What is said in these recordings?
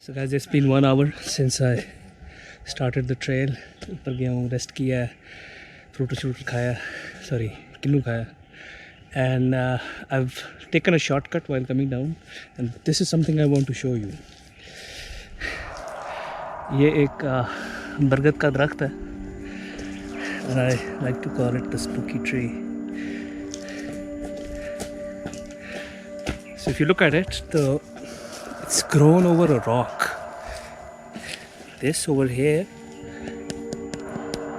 So guys, it's been 1 hour since I started the trail. ऊपर गया हूँ, rest किया है, फ्रूट खाया, सॉरी किन्नू खाया, and I've taken a shortcut while coming down, and this is something I want to show you. ये एक बरगद का दरख्त है, and I like to call it the spooky tree. So if you look at it, it's grown over a rock. This over here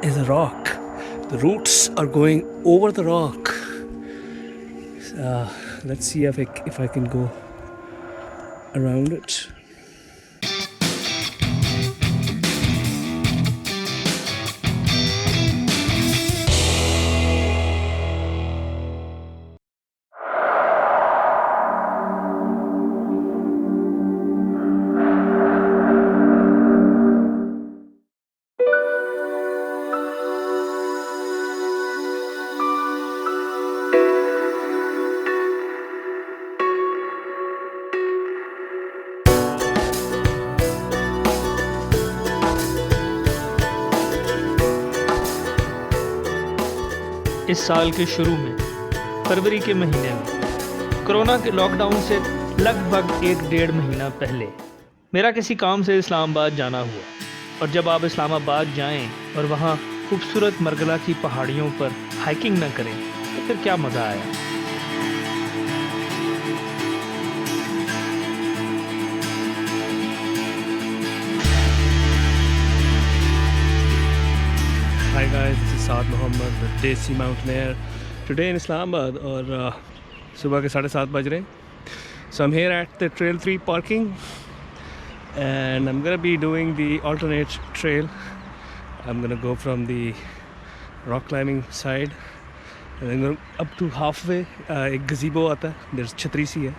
is a rock. The roots are going over the rock. Let's see if I can go around it. इस साल के शुरू में फरवरी के महीने में corona के lockdown से लगभग 1-1.5 महीना पहले मेरा किसी काम से इस्लामाबाद जाना हुआ। और जब आप इस्लामाबाद जाएं और वहाँ खूबसूरत मरगला की पहाड़ियों पर हाइकिंग न करें तो फिर क्या मज़ा आया। Hi guys, this is Saad Mohammed, the Desi Mountaineer, today in Islamabad, और सुबह के 7:30 बज रहे हैं. So I'm here at the Trail 3 parking, and I'm gonna be doing the alternate trail. I'm gonna go from the rock climbing side and then up to halfway. एक gazebo आता है, there's छतरी सी है,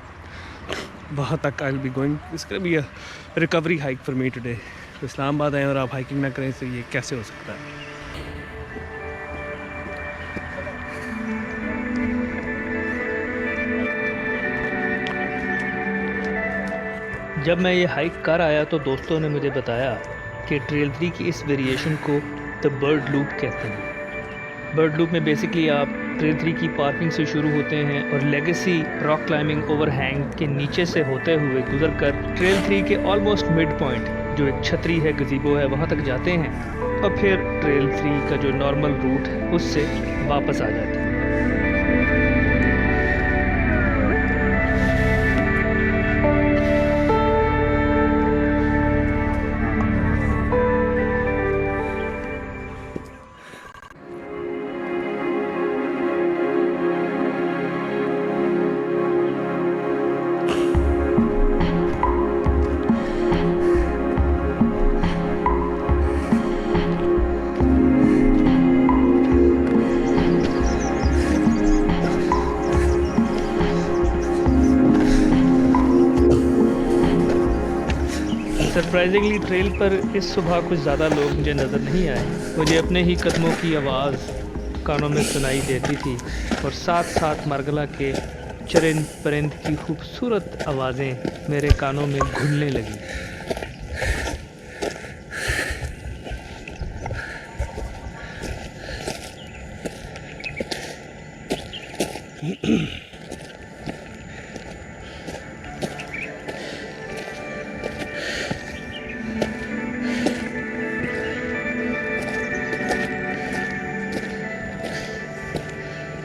वहाँ तक I'll be going. It's gonna be a recovery hike for me today. तो इस्लामाबाद आए और आप हाइकिंग ना करें तो ये कैसे हो सकता है. जब मैं ये हाइक कर आया तो दोस्तों ने मुझे बताया कि ट्रेल 3 की इस वेरिएशन को द बर्ड लूप कहते हैं। बर्ड लूप में बेसिकली आप ट्रेल 3 की पार्किंग से शुरू होते हैं और लेगेसी रॉक क्लाइंबिंग ओवरहैंग के नीचे से होते हुए गुजरकर ट्रेल 3 के ऑलमोस्ट मिड पॉइंट जो एक छतरी है, गज़ीबो है, वहाँ तक जाते हैं और फिर ट्रेल 3 का जो नॉर्मल रूट है उससे वापस आ जाते हैं। सरप्राइजिंगली ट्रेल पर इस सुबह कुछ ज़्यादा लोग मुझे नज़र नहीं आए। मुझे अपने ही कदमों की आवाज़ कानों में सुनाई देती थी और साथ साथ मरगला के चरिंद परिंद की खूबसूरत आवाज़ें मेरे कानों में घुलने लगीं।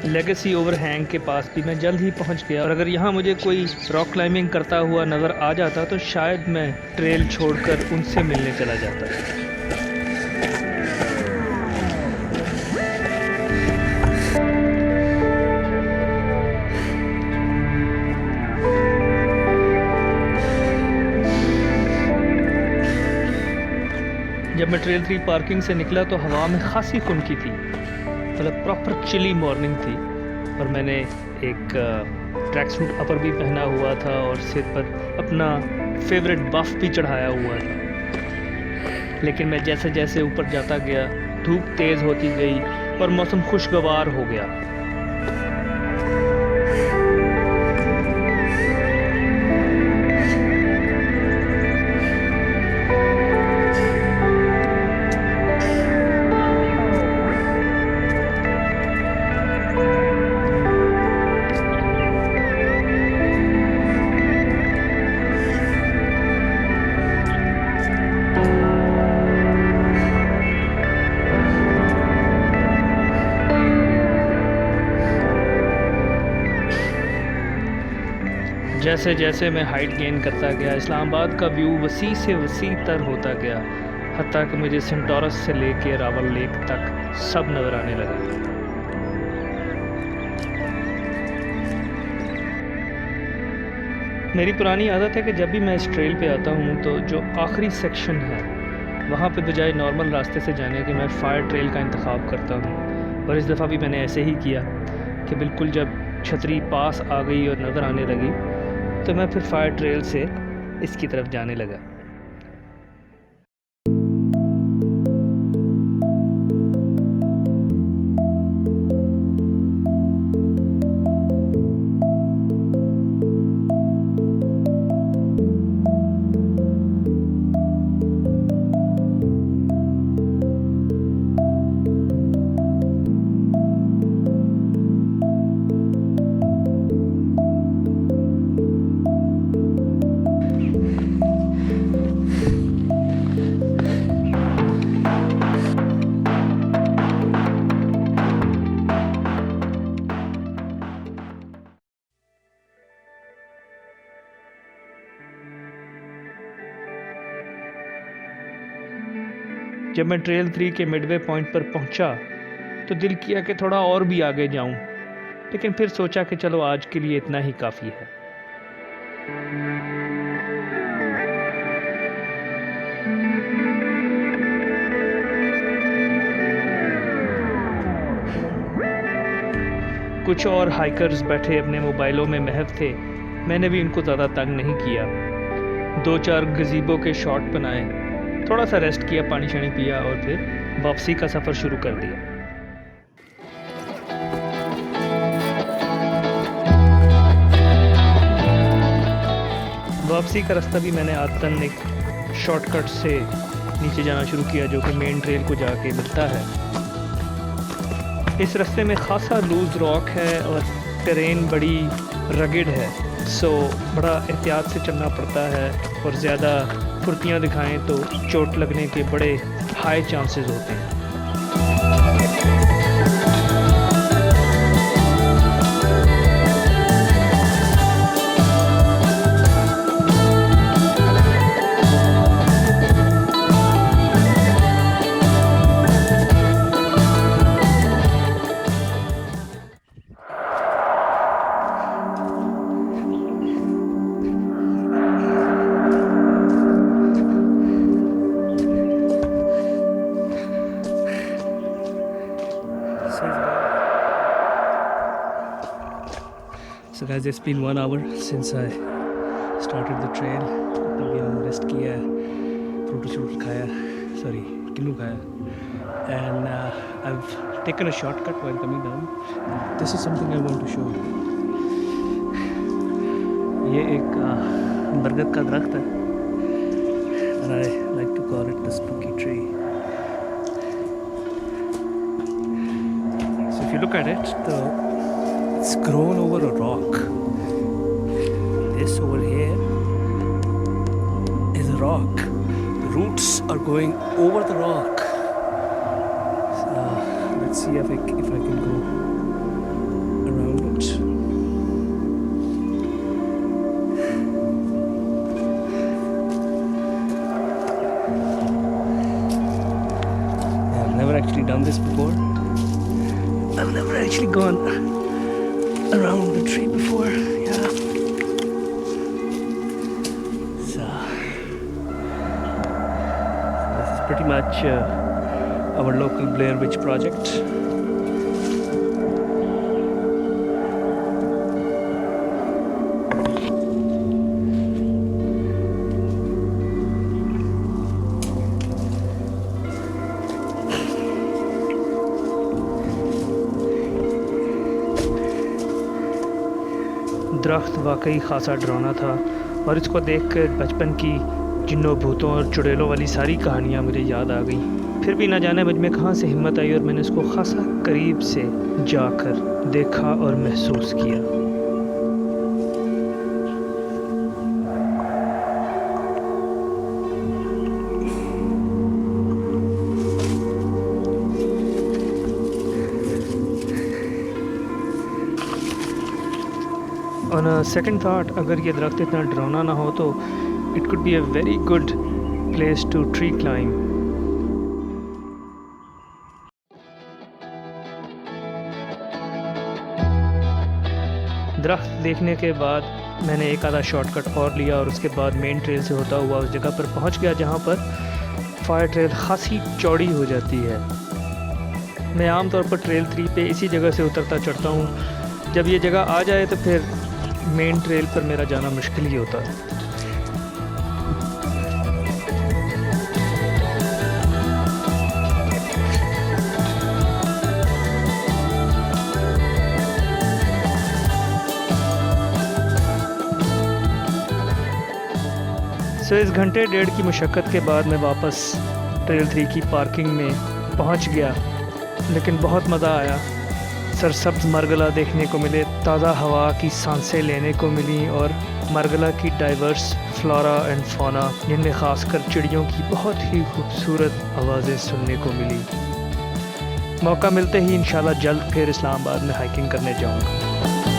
लेगेसी ओवरहैंग के पास भी मैं जल्द ही पहुंच गया और अगर यहाँ मुझे कोई रॉक क्लाइंबिंग करता हुआ नज़र आ जाता तो शायद मैं ट्रेल छोड़कर उनसे मिलने चला जाता। जब मैं ट्रेल 3 पार्किंग से निकला तो हवा में खासी खुनकी थी, मतलब प्रॉपर चिली मॉर्निंग थी और मैंने एक ट्रैक सूट अपर भी पहना हुआ था और सिर पर अपना फेवरेट बफ भी चढ़ाया हुआ था। लेकिन मैं जैसे जैसे ऊपर जाता गया धूप तेज़ होती गई और मौसम खुशगवार हो गया। जैसे जैसे मैं हाइट गेन करता गया, इस्लामाबाद का व्यू वसी से वसी तर होता गया, हत्ता कि मुझे सेंटोरस से लेके रावल लेक तक सब नज़र आने लगा। मेरी पुरानी आदत है कि जब भी मैं इस ट्रेल पे आता हूँ तो जो आखिरी सेक्शन है वहाँ पे बजाय नॉर्मल रास्ते से जाने के मैं फ़ायर ट्रेल का इंतखाब करता हूँ। और इस दफ़ा भी मैंने ऐसे ही किया कि बिल्कुल जब छतरी पास आ गई और नज़र आने लगी तो मैं फिर फ़ायर ट्रेल से इसकी तरफ जाने लगा। जब मैं ट्रेल 3 के मिडवे पॉइंट पर पहुंचा तो दिल किया कि थोड़ा और भी आगे जाऊं, लेकिन फिर सोचा कि चलो आज के लिए इतना ही काफ़ी है। कुछ और हाइकर्स बैठे अपने मोबाइलों में महव थे, मैंने भी उनको ज़्यादा तंग नहीं किया। 2-4 गज़ीबो के शॉट बनाए, थोड़ा सा रेस्ट किया, पानी शानी पिया और फिर वापसी का सफ़र शुरू कर दिया। वापसी का रास्ता भी मैंने आदतन एक शॉर्टकट से नीचे जाना शुरू किया जो कि मेन ट्रेल को जाके मिलता है। इस रास्ते में खासा लूज़ रॉक है और टेरेन बड़ी रगड़ है, सो बड़ा एहतियात से चलना पड़ता है और ज़्यादा फुर्तियाँ दिखाएं तो चोट लगने के बड़े हाई चांसेस होते हैं। So guys, it's been 1 hour since I started the trail. अभी हम रेस्ट किया है, फ्रूट शूट खाया, सॉरी किन्नू खाया, and I've taken a shortcut while coming down. This is something I want to show you. ये एक बरगद का दरख्त है, and I like to call it the spooky tree. So if you look at it, it's grown over a rock. This over here is a rock. The roots are going over the rock. So let's see if I can go around it. I've never actually done this before. I've never actually gone around the tree before, yeah. So this is pretty much our local Blair Witch project. दरख्त वाकई खासा डरावना था और इसको देखकर बचपन की जिन्नों भूतों और चुड़ैलों वाली सारी कहानियाँ मुझे याद आ गई। फिर भी ना जाने मुझ में कहाँ से हिम्मत आई और मैंने इसको खासा करीब से जाकर देखा और महसूस किया। और ऑन सेकंड थाट, अगर ये दरख्त इतना डरावना ना हो तो it could be a very good place to tree climb. दरख्त देखने के बाद मैंने एक आधा शॉर्टकट और लिया और उसके बाद मेन ट्रेल से होता हुआ उस जगह पर पहुंच गया जहां पर फायर ट्रेल खासी चौड़ी हो जाती है। मैं आमतौर पर ट्रेल 3 पे इसी जगह से उतरता चढ़ता हूं। जब ये जगह आ जाए तो फिर मेन ट्रेल पर मेरा जाना मुश्किल ही होता है। इस घंटे डेढ़ की मशक्क़त के बाद मैं वापस ट्रेल 3 की पार्किंग में पहुंच गया, लेकिन बहुत मज़ा आया। सरसब्ज मरगला देखने को मिले, ताज़ा हवा की सांसें लेने को मिली और मरगला की डाइवर्स फ्लोरा एंड फौना, जिनमें ख़ासकर चिड़ियों की बहुत ही खूबसूरत आवाज़ें सुनने को मिली। मौका मिलते ही इंशाल्लाह जल्द फिर इस्लामाबाद में हाइकिंग करने जाऊँगा।